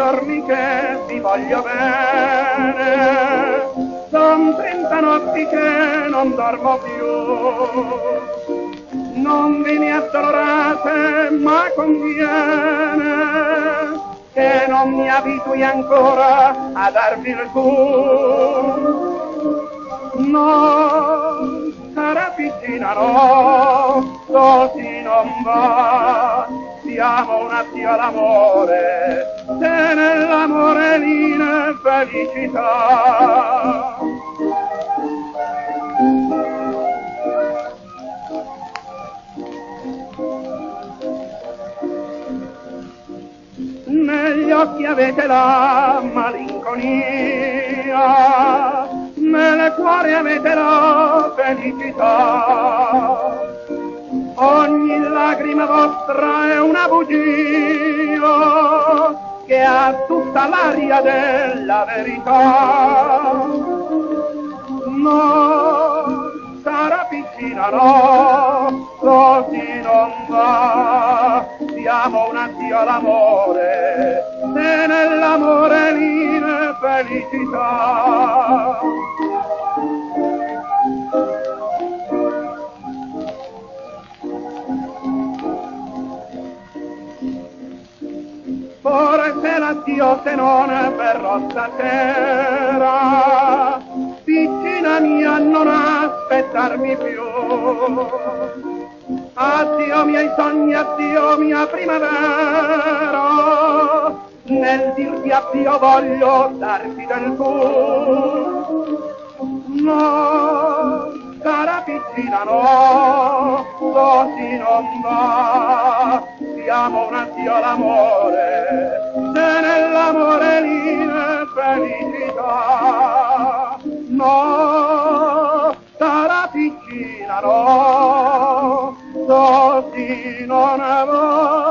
giorni che ti voglio bene, son 30 notti che non dormo più, non vieni addolorate ma conviene che non mi abitui ancora a darvi il tu. No, cara piccina, no, così non va, diamo un addio all'amore, se nell'amore viene felicità. Negli occhi avete la malinconia, nel cuore avete la felicità. Ogni lacrima vostra è una bugia che ha tutta l'aria della verità. No, cara piccina, no, così non va, diamo un addio all'amore, se nell'amore viene felicità. Forse l'addio se non verrò stasera, piccina mia non aspettarmi più. Addio miei sogni, addio mia primavera, nel dirti addio voglio darti del tu. No, cara piccina, no, così non va, diamo un addio all'amore, se nell'amore viene felicità. No, cara piccina, no, così non va.